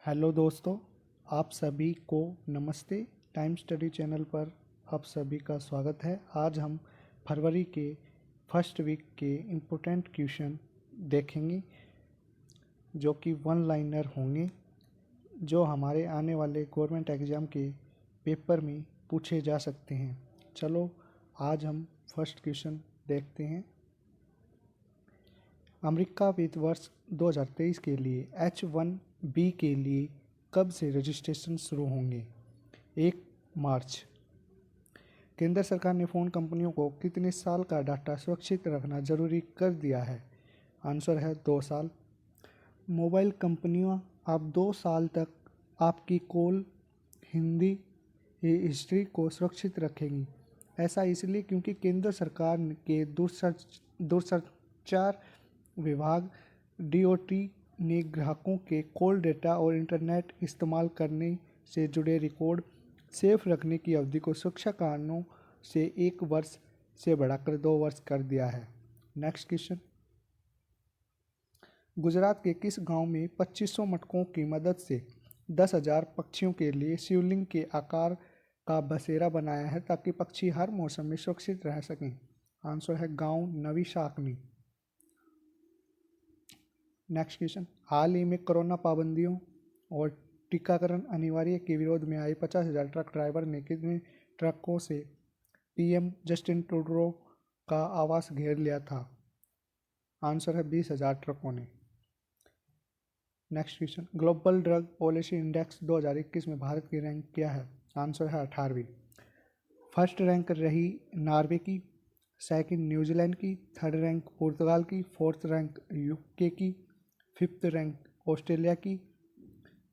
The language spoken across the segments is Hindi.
हेलो दोस्तों, आप सभी को नमस्ते। टाइम स्टडी चैनल पर आप सभी का स्वागत है। आज हम फरवरी के फर्स्ट वीक के इम्पोर्टेंट क्वेश्चन देखेंगे जो कि वन लाइनर होंगे, जो हमारे आने वाले गवर्नमेंट एग्ज़ाम के पेपर में पूछे जा सकते हैं। चलो आज हम फर्स्ट क्वेश्चन देखते हैं। अमेरिका वित्त वर्ष 2023 के लिए H-1B के लिए कब से रजिस्ट्रेशन शुरू होंगे? 1 मार्च। केंद्र सरकार ने फ़ोन कंपनियों को कितने साल का डाटा सुरक्षित रखना जरूरी कर दिया है? आंसर है 2 साल। मोबाइल कंपनियां अब 2 साल तक आपकी कॉल हिस्ट्री को सुरक्षित रखेंगी। ऐसा इसलिए क्योंकि केंद्र सरकार के दूरसंचार विभाग DOT ने ग्राहकों के कॉल डेटा और इंटरनेट इस्तेमाल करने से जुड़े रिकॉर्ड सेफ रखने की अवधि को सुरक्षा कारणों से 1 वर्ष से बढ़ाकर 2 वर्ष कर दिया है। Next question. गुजरात के किस गांव में 2500 मटकों की मदद से 10,000 पक्षियों के लिए शिवलिंग के आकार का बसेरा बनाया है ताकि पक्षी हर मौसम में सुरक्षित रह सकें? आंसर है गांव नवी शाकनी। Next question. हाल ही में कोरोना पाबंदियों और टीकाकरण अनिवार्य के विरोध में आए 50,000 ट्रक ड्राइवर ने कितने ट्रकों से PM जस्टिन ट्रूडो का आवास घेर लिया था? आंसर है 20,000 ट्रकों ने। Next question. Global drug policy index 2021 में भारत की रैंक क्या है? आंसर है 18वीं। फर्स्ट रैंक रही नॉर्वे की, सेकंड न्यूजीलैंड की, थर्ड रैंक पुर्तगाल की, फोर्थ रैंक UK की, फिफ्थ रैंक ऑस्ट्रेलिया की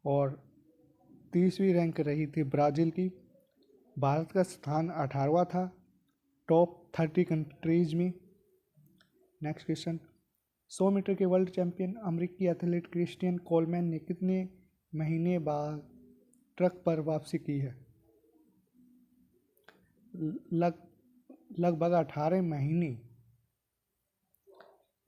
और 30वीं रैंक रही थी ब्राज़ील की। भारत का स्थान 18वां था टॉप 30 कंट्रीज में। Next question. 100 मीटर के वर्ल्ड चैंपियन अमेरिकी एथलीट क्रिस्टियन कोलमैन ने कितने महीने बाद ट्रक पर वापसी की है? लगभग 18 महीने।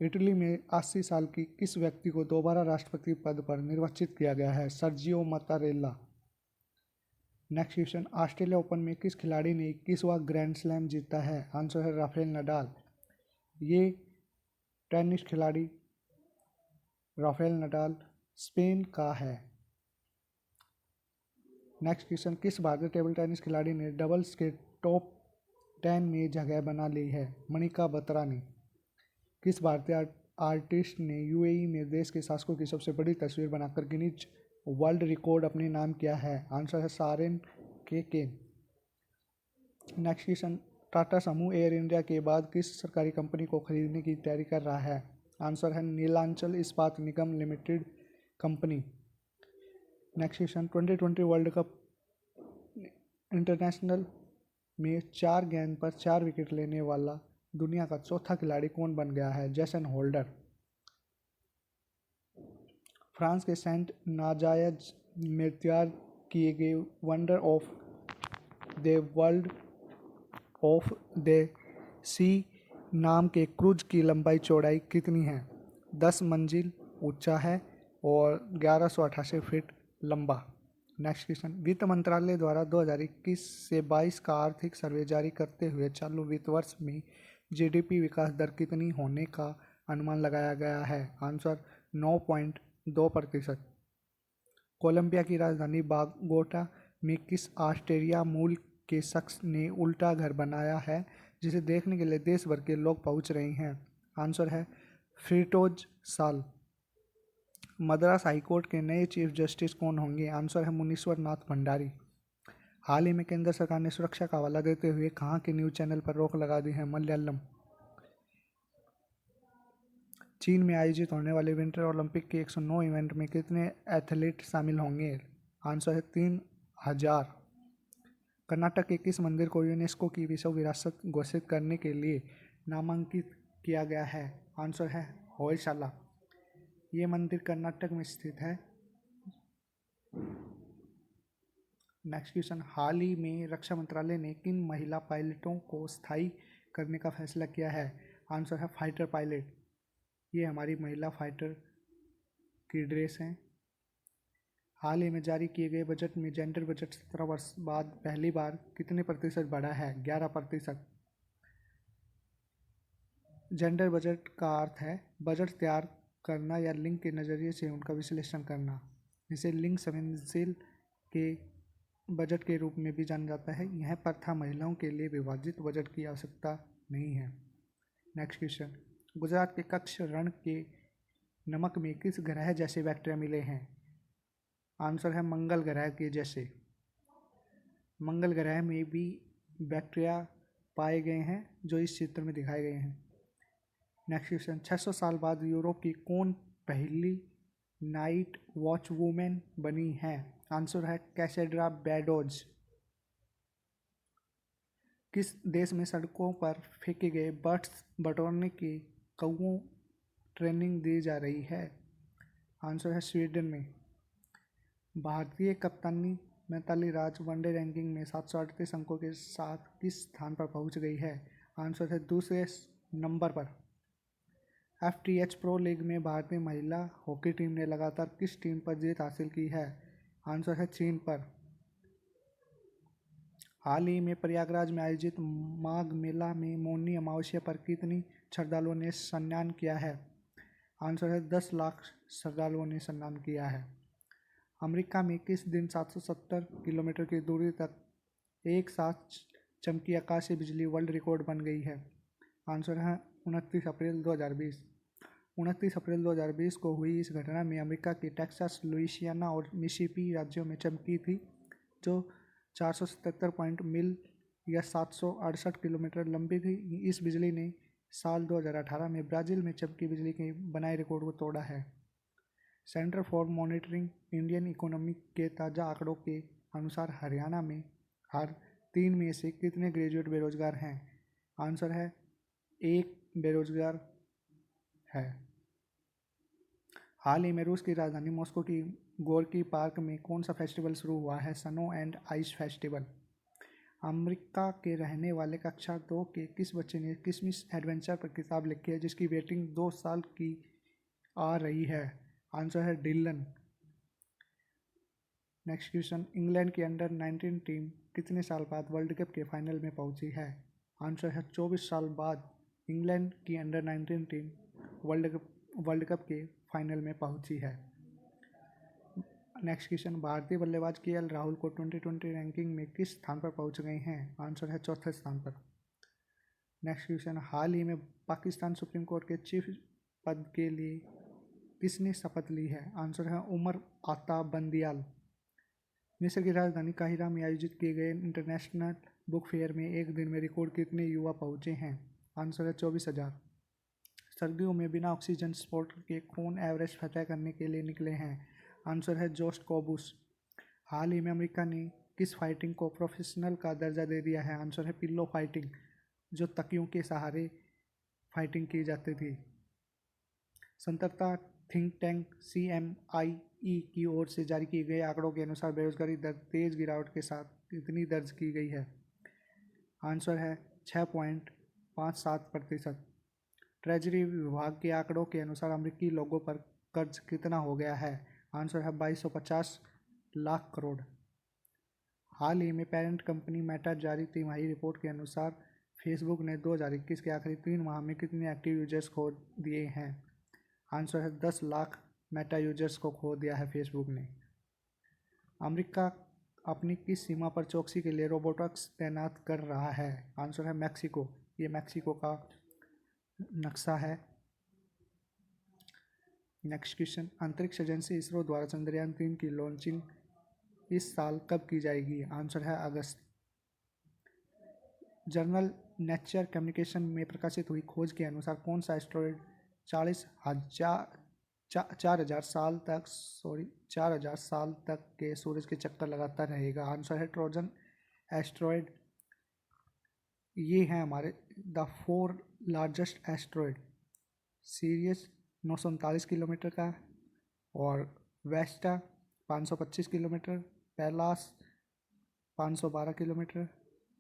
इटली में 80 साल की किस व्यक्ति को दोबारा राष्ट्रपति पद पर निर्वाचित किया गया है? Sergio Mattarella. Next question. Australia Open में किस खिलाड़ी ने 21वां ग्रैंड स्लैम जीता है? आंसर है राफेल नडाल। ये टेनिस खिलाड़ी राफेल नडाल स्पेन का है। Next question. किस भारतीय टेबल टेनिस खिलाड़ी ने डबल्स के टॉप 10 में जगह बना ली है? मणिका बत्रा ने। किस भारतीय आर्टिस्ट ने UAE में देश के शासकों की सबसे बड़ी तस्वीर बनाकर गिनीज वर्ल्ड रिकॉर्ड अपने नाम किया है? आंसर है सारेन केन। Next question. टाटा समूह एयर इंडिया के बाद किस सरकारी कंपनी को खरीदने की तैयारी कर रहा है? आंसर है Nilanchal Ispat Nigam limited company. Next question. 2020 world cup international में 4 गेंद पर 4 विकेट लेने वाला दुनिया का चौथा खिलाड़ी कौन बन गया है? Jason Holder. फ्रांस के सेंट नाजायज में तैयार किए गए wonder of the world of the sea नाम के क्रूज की लंबाई चौड़ाई कितनी है? 10 मंजिल ऊंचा है और 1188 फीट लंबा। Next question. वित्त मंत्रालय द्वारा 2021 से 22 का आर्थिक सर्वे जारी करते हुए चालू वित्त वर्ष में GDP विकास दर कितनी होने का अनुमान लगाया गया है? आंसर 9.2%। कोलंबिया की राजधानी बोगोटा में किस ऑस्ट्रेलिया मूल के शख्स ने उल्टा घर बनाया है जिसे देखने के लिए देश भर के लोग पहुंच रहे हैं? आंसर है फ्रिटोज साल। मद्रास हाईकोर्ट के नए चीफ जस्टिस कौन होंगे? आंसर है मुनीश्वर नाथ भंडारी। हाल ही में केंद्र सरकार ने सुरक्षा का हवाला देते हुए कहां के न्यूज चैनल पर रोक लगा दी है? मलयालम। चीन में आयोजित होने वाले विंटर ओलंपिक के 109 इवेंट में कितने एथलीट शामिल होंगे? आंसर है 3000। कर्नाटक के किस मंदिर को यूनेस्को की विश्व विरासत घोषित करने के लिए नामांकित किया गया है? आंसर है होयसाला। ये मंदिर कर्नाटक में स्थित है। Next question. हाल ही में रक्षा मंत्रालय ने किन महिला पायलटों को स्थायी करने का फैसला किया है? आंसर है फाइटर पायलट। ये हमारी महिला फाइटर की ड्रेस हैं। हाल ही में जारी किए गए बजट में जेंडर बजट 17 वर्ष बाद पहली बार कितने प्रतिशत बढ़ा है? 11%। जेंडर बजट का अर्थ है बजट तैयार करना या लिंग के नज़रिए से उनका विश्लेषण करना, जिसे लिंग संवेदनशील के बजट के रूप में भी जाना जाता है। यह प्रथा महिलाओं के लिए विभाजित बजट की आवश्यकता नहीं है। नेक्स्ट क्वेश्चन, गुजरात के कच्छ रण के नमक में किस ग्रह जैसे बैक्टीरिया मिले हैं? आंसर है मंगल ग्रह के जैसे। मंगल ग्रह में भी बैक्टीरिया पाए गए हैं जो इस चित्र में दिखाए गए हैं। नेक्स्ट क्वेश्चन, 600 साल बाद यूरोप की कौन पहली नाइट वॉच वूमेन बनी है? आंसर है कैसेड्रा बैडोज। किस देश में सड़कों पर फेंके गए बर्ड्स बटोरने के कौओं ट्रेनिंग दी जा रही है? आंसर है स्वीडन में। भारतीय कप्तानी मिताली राज वनडे रैंकिंग में 738 अंकों के साथ किस स्थान पर पहुंच गई है? आंसर है दूसरे नंबर पर। FTH प्रो लीग में भारतीय महिला हॉकी टीम ने लगातार किस टीम पर जीत हासिल की है? आंसर है चीन पर। हाल ही में प्रयागराज में आयोजित माघ मेला में मौनी अमावस्या पर कितनी श्रद्धालुओं ने स्नान किया है? आंसर है 10 लाख श्रद्धालुओं ने स्नान किया है। अमेरिका में किस दिन 770 किलोमीटर की दूरी तक एक साथ चमकी आकाशीय बिजली वर्ल्ड रिकॉर्ड बन गई है? आंसर है 29 अप्रैल 2020। 29 अप्रैल 2020 को हुई इस घटना में अमेरिका के टेक्सास, लुइसियाना और मिसिसिपी राज्यों में चमकी थी, जो 477 पॉइंट मील या 768 किलोमीटर लंबी थी। इस बिजली ने साल 2018 में ब्राज़ील में चमकी बिजली के बनाए रिकॉर्ड को तोड़ा है। Centre for monitoring Indian economy के ताज़ा आंकड़ों के अनुसार हरियाणा में हर 3 में से कितने ग्रेजुएट बेरोजगार हैं? आंसर है 1 बेरोजगार है। हाल ही में रूस की राजधानी मॉस्को की गोर्की पार्क में कौन सा फेस्टिवल शुरू हुआ है? Snow and ice festival. America के रहने वाले कक्षा 2 के किस बच्चे ने किसमिस एडवेंचर पर किताब लिखी है जिसकी रेटिंग 2 साल की आ रही है? आंसर है डिलन। नेक्स्ट क्वेश्चन, इंग्लैंड की अंडर 19 टीम कितने साल बाद वर्ल्ड कप के फाइनल में पहुंची है? आंसर है 24 साल बाद इंग्लैंड की अंडर 19 टीम वर्ल्ड कप के फाइनल में पहुंची है। नेक्स्ट क्वेश्चन, भारतीय बल्लेबाज KL राहुल को 2020 रैंकिंग में किस स्थान पर पहुंच गए हैं? आंसर है चौथे स्थान पर। नेक्स्ट क्वेश्चन, हाल ही में पाकिस्तान सुप्रीम कोर्ट के चीफ पद के लिए किसने शपथ ली है? आंसर है उमर आता बंदियाल। मिस्र की राजधानी काहिरा में आयोजित किए गए इंटरनेशनल बुक फेयर में एक दिन में रिकॉर्ड कितने युवा पहुंचे हैं? आंसर है 24,000। सर्दियों में बिना ऑक्सीजन सपोर्ट के कौन एवरेस्ट फतह करने के लिए निकले हैं? आंसर है जोस्ट कोबूस। हाल ही में अमेरिका ने किस फाइटिंग को प्रोफेशनल का दर्जा दे दिया है? आंसर है पिल्लो फाइटिंग, जो तकियों के सहारे फाइटिंग की जाती थी। स्वतंत्रता थिंक टैंक CMIE की ओर से जारी किए गए आंकड़ों के अनुसार बेरोजगारी दर तेज गिरावट के साथ कितनी दर्ज की गई है? आंसर है 6.57%। ट्रेजरी विभाग के आंकड़ों के अनुसार अमेरिकी लोगों पर कर्ज कितना हो गया है? आंसर है 2250 लाख करोड़। हाल ही में पेरेंट कंपनी मेटा जारी तिमाही रिपोर्ट के अनुसार फेसबुक ने 2021 के आखिरी 3 माह में कितने एक्टिव यूजर्स खो दिए हैं? आंसर है 10 लाख मेटा यूजर्स को खो दिया है फेसबुक ने। अमेरिका अपनी किस सीमा पर चौकसी के लिए रोबोटिक्स तैनात कर रहा है? आंसर है मैक्सिको। ये मैक्सिको का नक्शा है। नेक्स्ट क्वेश्चन, अंतरिक्ष एजेंसी इसरो द्वारा चंद्रयान 3 की लॉन्चिंग इस साल कब की जाएगी? आंसर है अगस्त। जर्नल नेचर कम्युनिकेशन में प्रकाशित हुई खोज के अनुसार कौन सा एस्ट्रॉयड 4,000 साल तक के सूरज के चक्कर लगाता रहेगा? आंसर है ट्रोजन एस्ट्रॉयड। ये हैं हमारे the 4 largest asteroid. Ceres 939 kilometer का, और Vesta 525 kilometer, Pallas 512 kilometer,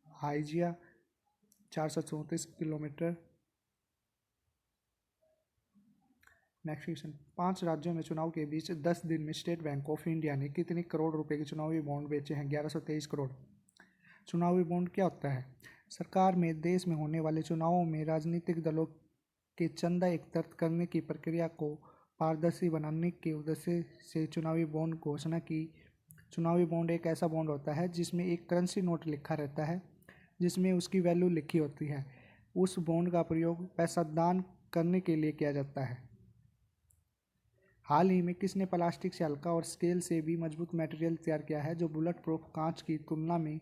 Hygiea 434 kilometer. Next question, 5 राज्यों में चुनाव के बीच 10 दिन में स्टेट बैंक ऑफ इंडिया ने कितने करोड़ रुपए के चुनावी बॉन्ड बेचे हैं? 1123 करोड़। चुनावी बॉन्ड क्या होता है? सरकार में देश में होने वाले चुनावों में राजनीतिक दलों के चंदा एकत्रित करने की प्रक्रिया को पारदर्शी बनाने के उद्देश्य से चुनावी बॉन्ड घोषणा की। चुनावी बॉन्ड एक ऐसा बॉन्ड होता है जिसमें एक करेंसी नोट लिखा रहता है, जिसमें उसकी वैल्यू लिखी होती है। उस बॉन्ड का प्रयोग पैसा दान करने के लिए किया जाता है। हाल ही में किसने प्लास्टिक से हल्का और स्केल से भी मजबूत मटेरियल तैयार किया है जो बुलेट प्रूफ कांच की तुलना में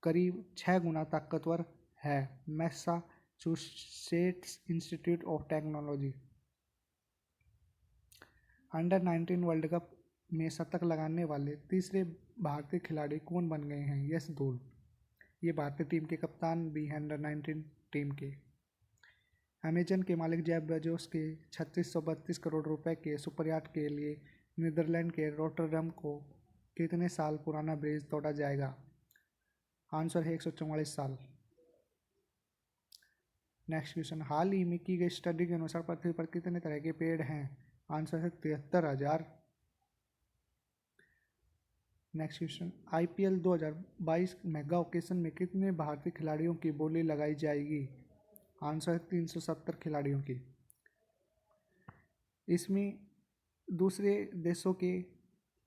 करीब 6 गुना ताकतवर है? Massachusetts institute of technology. Under 19 world cup में शतक लगाने वाले तीसरे भारतीय खिलाड़ी कौन बन गए हैं? यश धूल। ये भारतीय टीम के कप्तान भी हैं अंडर 19 टीम के। अमेजन के मालिक जेफ बेजोस के 3632 करोड़ रुपए के सुपरयाट के लिए नीदरलैंड के रोटरडम को कितने साल पुराना ब्रिज तोड़ा जाएगा? आंसर है 144 साल। नेक्स्ट क्वेश्चन, हाल ही में की गई स्टडी के अनुसार पृथ्वी पर कितने तरह के पेड़ हैं? आंसर है 73,000। Next question, IPL 2022 mega occasion में कितने भारतीय खिलाड़ियों की बोली लगाई जाएगी? आंसर है 370 खिलाड़ियों की। इसमें दूसरे देशों के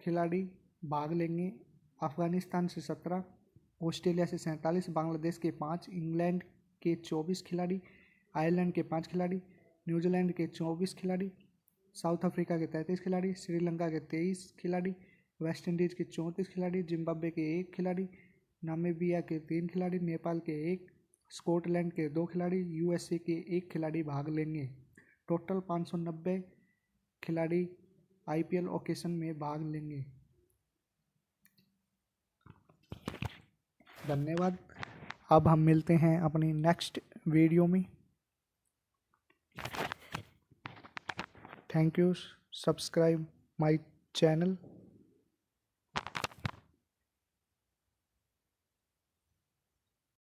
खिलाड़ी भाग लेंगे। अफगानिस्तान से 17, ऑस्ट्रेलिया से 47, बांग्लादेश के 5, इंग्लैंड के 24 खिलाड़ी, आयरलैंड के 5 खिलाड़ी, न्यूजीलैंड के 24 खिलाड़ी, साउथ अफ्रीका के 33 खिलाड़ी, श्रीलंका के 23 खिलाड़ी, वेस्ट इंडीज़ के 34 खिलाड़ी, जिम्बाब्वे के 1 खिलाड़ी, नामीबिया के 3 खिलाड़ी, नेपाल के 1, स्कॉटलैंड के 2 खिलाड़ी, USA के 1 खिलाड़ी भाग लेंगे। टोटल 590 खिलाड़ी IPL ओकेशन में भाग लेंगे। धन्यवाद। अब हम मिलते हैं अपनी नेक्स्ट वीडियो में। Thank you. Subscribe my channel.